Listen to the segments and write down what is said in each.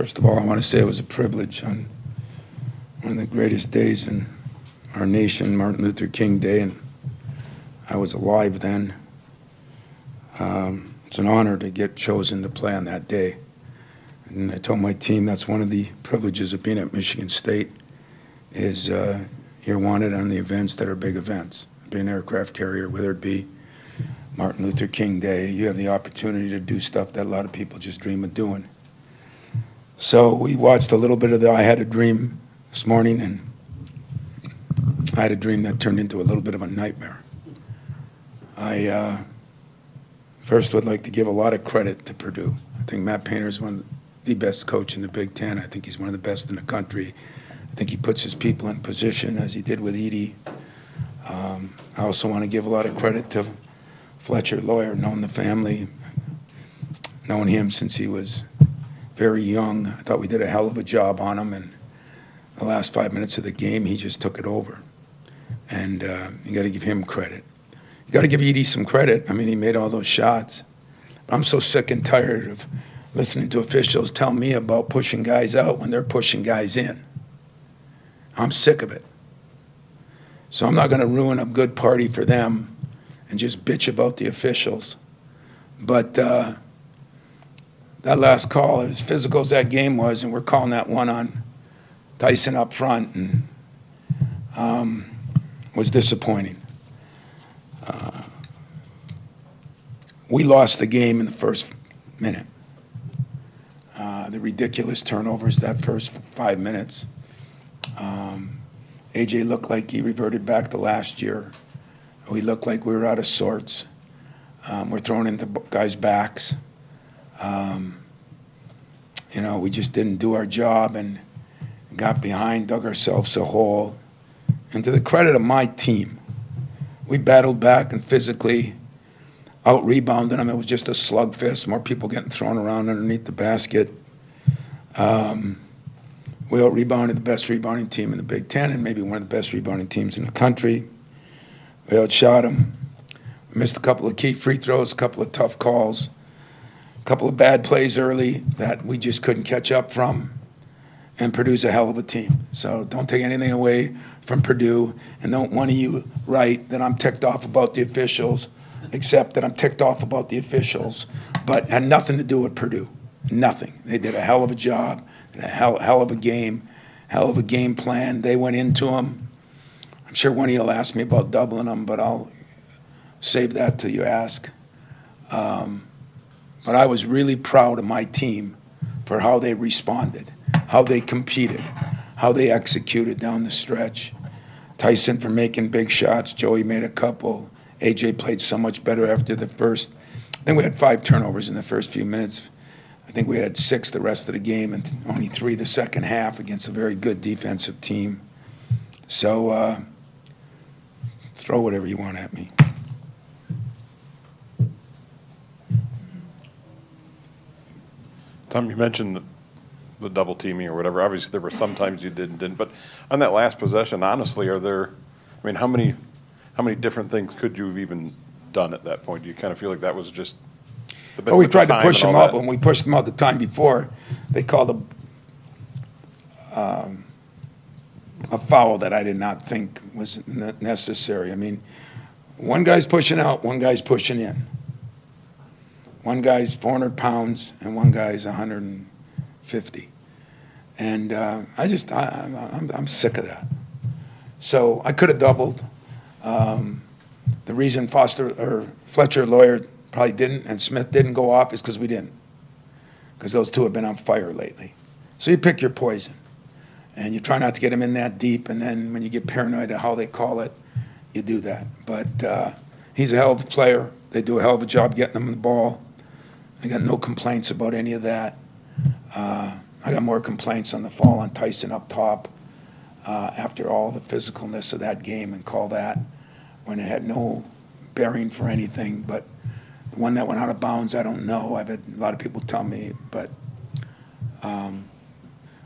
First of all, I want to say it was a privilege on one of the greatest days in our nation, Martin Luther King Day, and I was alive then. It's an honor to get chosen to play on that day. And I told my team that's one of the privileges of being at Michigan State is you're wanted on the events that are big events. Be an aircraft carrier, whether it be Martin Luther King Day, you have the opportunity to do stuff that a lot of people just dream of doing. So we watched a little bit of I Had a Dream this morning, and I had a dream that turned into a little bit of a nightmare. I first would like to give a lot of credit to Purdue. I think Matt Painter is one of the best coach in the Big Ten. I think he's one of the best in the country. I think he puts his people in position, as he did with Edie. I also want to give a lot of credit to Fletcher Lawyer, knowing the family, knowing him since he was very young. I thought we did a hell of a job on him, and the last 5 minutes of the game, he just took it over. And you got to give him credit. You got to give Edie some credit. I mean, he made all those shots. I'm so sick and tired of listening to officials tell me about pushing guys out when they're pushing guys in. I'm sick of it. So I'm not going to ruin a good party for them and just bitch about the officials. But that last call, as physical as that game was, and we're calling that one on Tyson up front, and was disappointing. We lost the game in the first minute. The ridiculous turnovers that first 5 minutes. AJ looked like he reverted back to last year. We looked like we were out of sorts. We're thrown into guys' backs. We just didn't do our job and got behind, dug ourselves a hole. And to the credit of my team, we battled back and physically out-rebounded them. It was just a slugfest, more people getting thrown around underneath the basket. We out-rebounded the best rebounding team in the Big Ten and maybe one of the best rebounding teams in the country. We outshot them. We missed a couple of key free throws, a couple of tough calls, a couple of bad plays early that we just couldn't catch up from. And Purdue's a hell of a team. So don't take anything away from Purdue, and don't one of you write that I'm ticked off about the officials, except that I'm ticked off about the officials, but had nothing to do with Purdue. Nothing. They did a hell of a job, a hell of a game plan. They went into them. I'm sure one of you will ask me about doubling them, but I'll save that till you ask. But I was really proud of my team for how they responded, how they competed, how they executed down the stretch. Tyson for making big shots. Joey made a couple. AJ played so much better after the first. I think we had 5 turnovers in the first few minutes. I think we had 6 the rest of the game and only 3 the second half against a very good defensive team. So throw whatever you want at me. Tom, you mentioned the double teaming or whatever. Obviously, there were some times you didn't. But on that last possession, honestly, how many different things could you have even done at that point? Do you kind of feel like that was just the best? Well, we tried to push them up. When we pushed them out the time before, they called a foul that I did not think was necessary. I mean, one guy's pushing out, one guy's pushing in. One guy's 400 pounds and one guy's 150. And I'm sick of that. So I could have doubled. The reason Fletcher Lawyer probably didn't and Smith didn't go off is because we didn't. Because those two have been on fire lately. So you pick your poison. And you try not to get them in that deep, and then when you get paranoid at how they call it, you do that. But he's a hell of a player. They do a hell of a job getting him the ball. I got no complaints about any of that. I got more complaints on the fall on Tyson up top after all the physicalness of that game and call that when it had no bearing for anything. But the one that went out of bounds, I don't know. I've had a lot of people tell me, but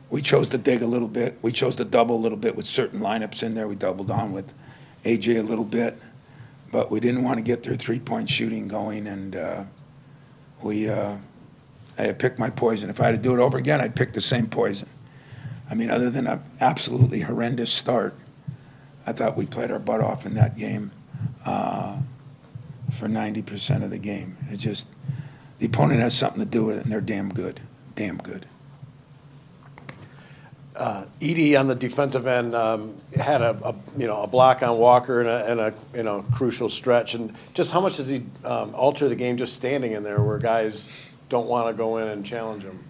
we chose to dig a little bit. We chose to double a little bit with certain lineups in there. We doubled on with AJ a little bit, but we didn't want to get their three-point shooting going, and we I had picked my poison. If I had to do it over again, I'd pick the same poison. I mean, other than an absolutely horrendous start, I thought we played our butt off in that game for 90% of the game. It just, the opponent has something to do with it, and they're damn good, damn good. Edie on the defensive end had a block on Walker and a crucial stretch. And just how much does he alter the game just standing in there where guys don't want to go in and challenge him?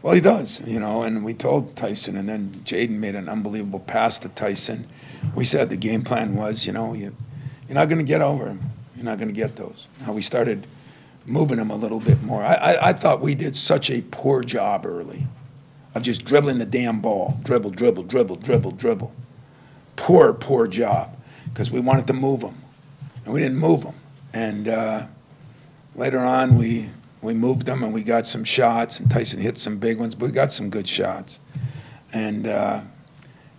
Well, he does, and we told Tyson, and then Jaden made an unbelievable pass to Tyson. We said the game plan was, you're not going to get over him. You're not going to get those. Now we started moving him a little bit more. I thought we did such a poor job early of just dribbling the damn ball. Dribble, dribble, dribble, dribble, dribble. Poor job, because we wanted to move him, and we didn't move him. And later on, we moved them, and we got some shots, and Tyson hit some big ones, but we got some good shots. And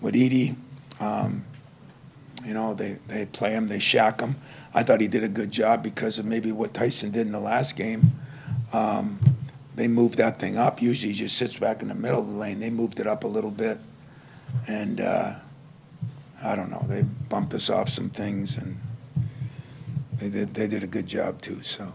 with Edie, they play him, they shack him. I thought he did a good job because of maybe what Tyson did in the last game. They moved that thing up. Usually he just sits back in the middle of the lane. They moved it up a little bit. And I don't know, they bumped us off some things, and they did a good job too, so.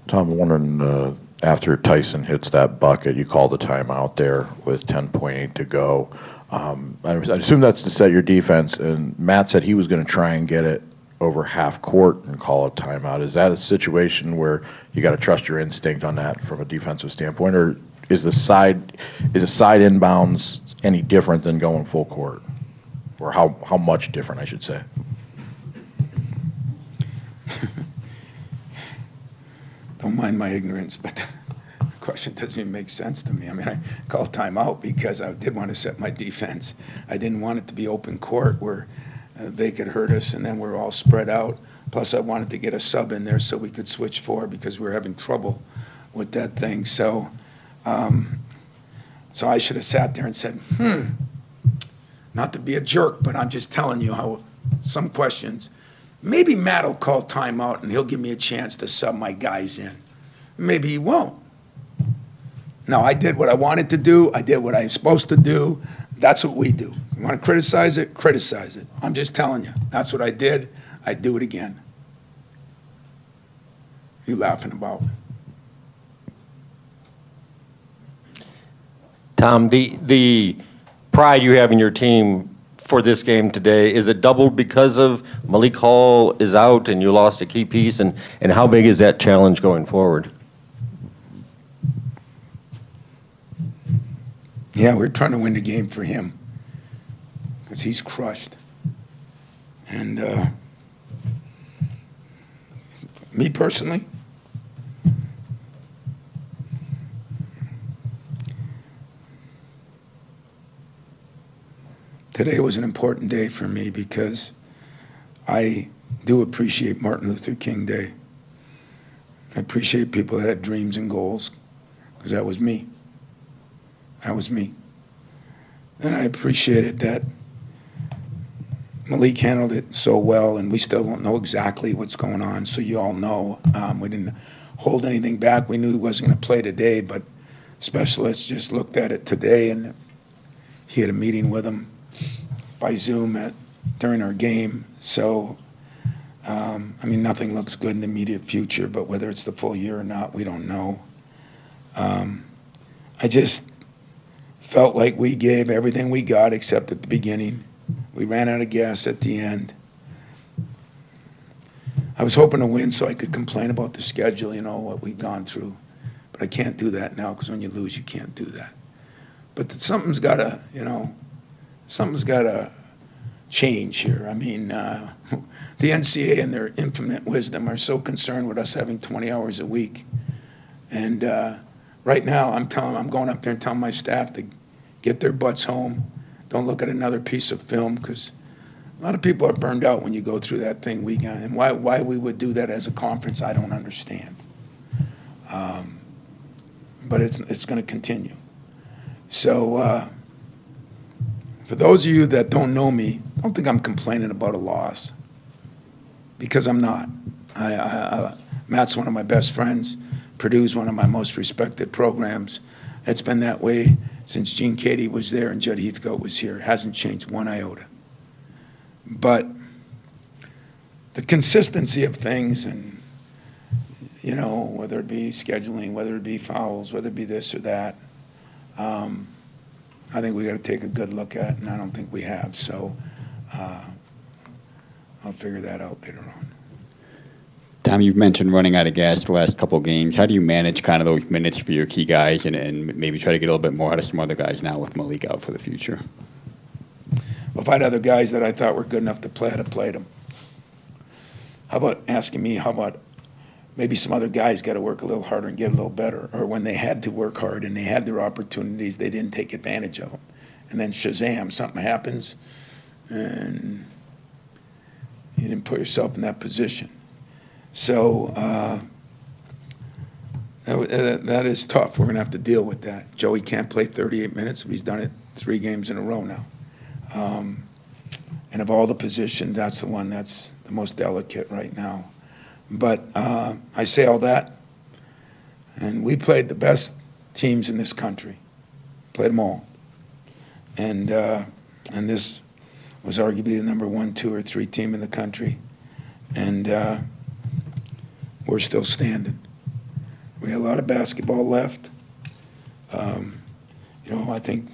Tom, I'm wondering, after Tyson hits that bucket, you called the timeout there with 10.8 to go. I assume that's to set your defense, and Matt said he was going to try and get it over half court and call a timeout. Is that a situation where you got to trust your instinct on that from a defensive standpoint, or is a side inbounds any different than going full court, or how much different, I should say? Don't mind my ignorance, but the question doesn't even make sense to me. I mean, I called timeout because I did want to set my defense. I didn't want it to be open court where they could hurt us and then we're all spread out. Plus, I wanted to get a sub in there so we could switch forward because we were having trouble with that thing. So I should have sat there and said, not to be a jerk, but I'm just telling you how some questions. Maybe Matt will call timeout and he'll give me a chance to sub my guys in. Maybe he won't. No, I did what I wanted to do. I did what I was supposed to do. That's what we do. You want to criticize it? Criticize it. I'm just telling you. That's what I did. I'd do it again. You laughing about? Tom, the pride you have in your team for this game today, is it doubled because of Malik Hall is out and you lost a key piece, and how big is that challenge going forward? Yeah, we're trying to win the game for him because he's crushed. And me personally, today was an important day for me because I do appreciate Martin Luther King Day. I appreciate people that had dreams and goals because that was me. That was me. And I appreciated that Malik handled it so well, and we still don't know exactly what's going on, so you all know. We didn't hold anything back. We knew he wasn't going to play today, but specialists just looked at it today, and he had a meeting with him by Zoom during our game. So, I mean, nothing looks good in the immediate future, but whether it's the full year or not, we don't know. I just felt like we gave everything we got except at the beginning. We ran out of gas at the end. I was hoping to win so I could complain about the schedule, what we've gone through. But I can't do that now because when you lose, you can't do that. But something's got to, something's got to change here. I mean, the NCAA in their infinite wisdom are so concerned with us having 20 hours a week. And right now, I'm going up there and telling my staff to get their butts home. Don't look at another piece of film because a lot of people are burned out when you go through that thing week on. And why we would do that as a conference, I don't understand. But it's going to continue. So for those of you that don't know me, don't think I'm complaining about a loss because I'm not. Matt's one of my best friends. Purdue's one of my most respected programs. It's been that way since Gene Cady was there and Judd Heathcote was here. It hasn't changed one iota. But the consistency of things and, you know, whether it be scheduling, whether it be fouls, whether it be this or that, I think we got to take a good look at, and I don't think we have. So I'll figure that out later on. Tom, you've mentioned running out of gas the last couple of games. How do you manage kind of those minutes for your key guys and maybe try to get a little bit more out of some other guys now with Malik out for the future? Well, if I had other guys that I thought were good enough to play, I'd have played them. How about asking me, how about maybe some other guys got to work a little harder and get a little better? Or when they had to work hard and they had their opportunities, they didn't take advantage of them. And then shazam, something happens, and you didn't put yourself in that position. So that is tough. We're going to have to deal with that. Joey can't play 38 minutes, but he's done it 3 games in a row now. And of all the positions, that's the one that's the most delicate right now. But I say all that, and we played the best teams in this country. Played them all. And this was arguably the number 1, 2, or 3 team in the country. And we're still standing. We have a lot of basketball left. You know, I think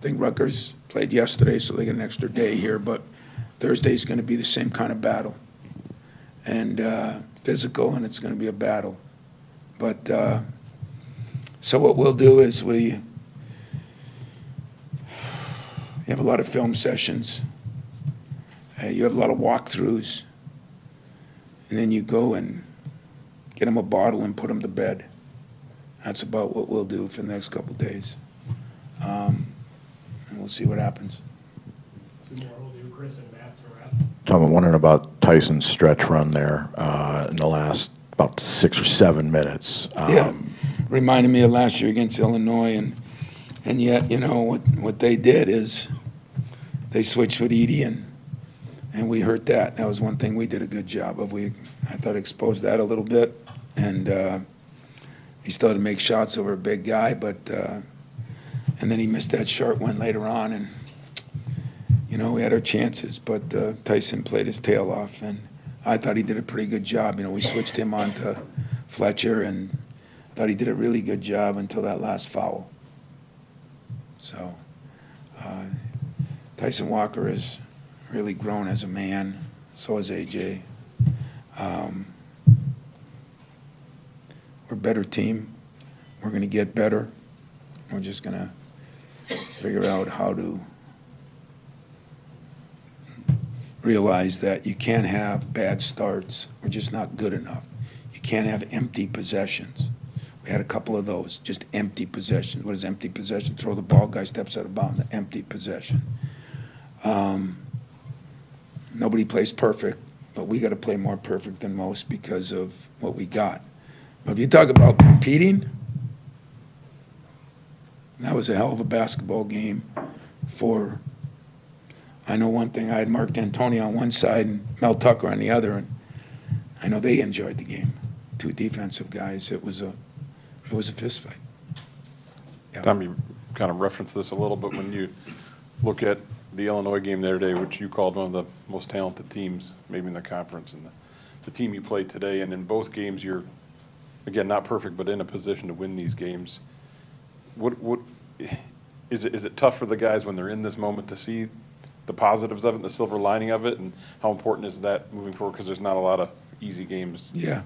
Rutgers played yesterday, so they get an extra day here, but Thursday's going to be the same kind of battle. And physical, and it's going to be a battle. But so what we'll do is we have a lot of film sessions. You have a lot of walkthroughs. And then you go and get them a bottle and put them to bed. That's about what we'll do for the next couple of days. And we'll see what happens. 2 more will do, Chris and Matt to wrap. Tom, I'm wondering about Tyson's stretch run there in the last about 6 or 7 minutes. Yeah, reminded me of last year against Illinois, and yet, you know, what they did is they switched with Edie, and we hurt that. That was one thing we did a good job of. I thought exposed that a little bit, and he still had to make shots over a big guy, but and then he missed that short one later on, and you know, we had our chances, but Tyson played his tail off, and I thought he did a pretty good job. You know, we switched him on to Fletcher, and thought he did a really good job until that last foul. So Tyson Walker has really grown as a man. So has AJ. We're a better team. We're going to get better. We're just going to figure out how to realize that you can't have bad starts. We're just not good enough. You can't have empty possessions. We had a couple of those, just empty possessions. What is empty possession? Throw the ball, guy steps out of bounds, empty possession. Nobody plays perfect, but we got to play more perfect than most because of what we got. But if you talk about competing, that was a hell of a basketball game for, I know one thing, I had Mark D'Antoni on one side and Mel Tucker on the other, and I know they enjoyed the game. 2 defensive guys. It was a fist fight. Yeah. Tom, you kind of referenced this a little bit when you look at the Illinois game the other day, which you called one of the most talented teams maybe in the conference, and the team you played today, and in both games you're, again, not perfect, but in a position to win these games. What is it tough for the guys when they're in this moment to see the positives of it and the silver lining of it, and how important is that moving forward? Because there's not a lot of easy games. Yeah,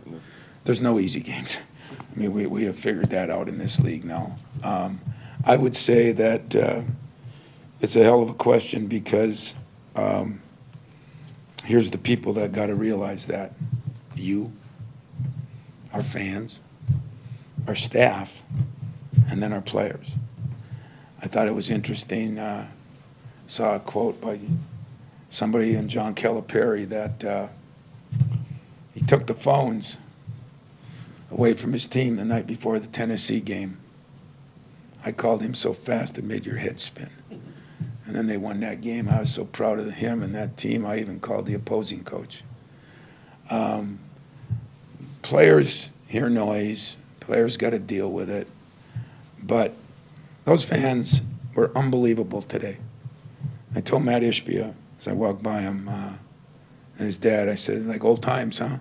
there's no easy games. I mean, we have figured that out in this league now. I would say that it's a hell of a question because here's the people that got to realize that. You, our fans, our staff, and then our players. I thought it was interesting. Saw a quote by somebody in John Calipari that he took the phones away from his team the night before the Tennessee game. I called him so fast it made your head spin. And then they won that game. I was so proud of him and that team, I even called the opposing coach. players hear noise. Players got to deal with it. But those fans were unbelievable today. I told Matt Ishbia as I walked by him and his dad, I said, like old times, huh?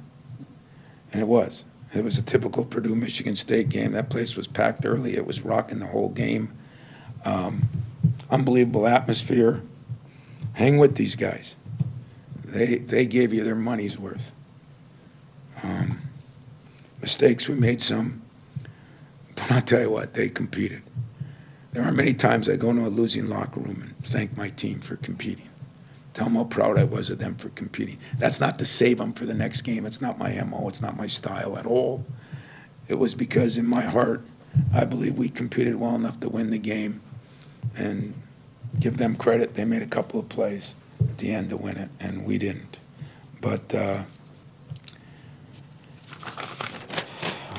And it was. It was a typical Purdue-Michigan State game. That place was packed early. It was rocking the whole game. Unbelievable atmosphere. Hang with these guys. They gave you their money's worth. Mistakes, we made some. But I'll tell you what, they competed. There are many times I go into a losing locker room and thank my team for competing. Tell them how proud I was of them for competing. That's not to save them for the next game. It's not my MO. It's not my style at all. It was because in my heart, I believe we competed well enough to win the game and give them credit. They made a couple of plays at the end to win it, and we didn't. But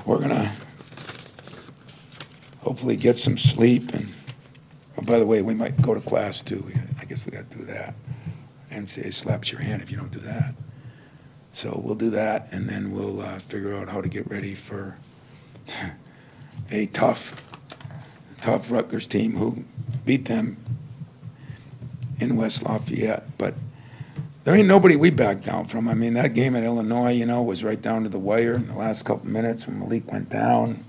we're going to hopefully get some sleep. And oh, by the way, we might go to class too. I guess we got to do that. NCAA slaps your hand if you don't do that. So we'll do that, and then we'll figure out how to get ready for a tough Rutgers team who beat them in West Lafayette. But there ain't nobody we back down from. I mean, that game at Illinois, you know, was right down to the wire in the last couple minutes when Malik went down.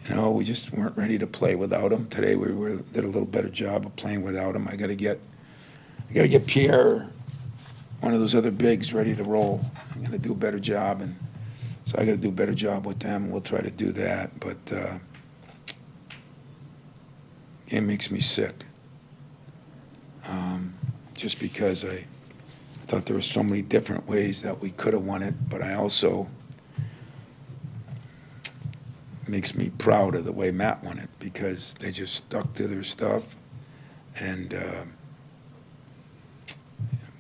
You know, we just weren't ready to play without him. Today we did a little better job of playing without him. I got to get Pierre, one of those other bigs, ready to roll. I'm going to do a better job, and so I got to do a better job with them. We'll try to do that, but game makes me sick. Just because I thought there were so many different ways that we could have won it, but I also makes me proud of the way Matt won it because they just stuck to their stuff and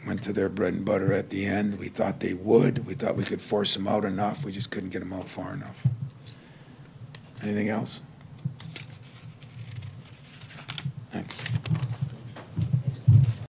went to their bread and butter at the end. We thought they would. We thought we could force them out enough. We just couldn't get them out far enough. Anything else? Thanks.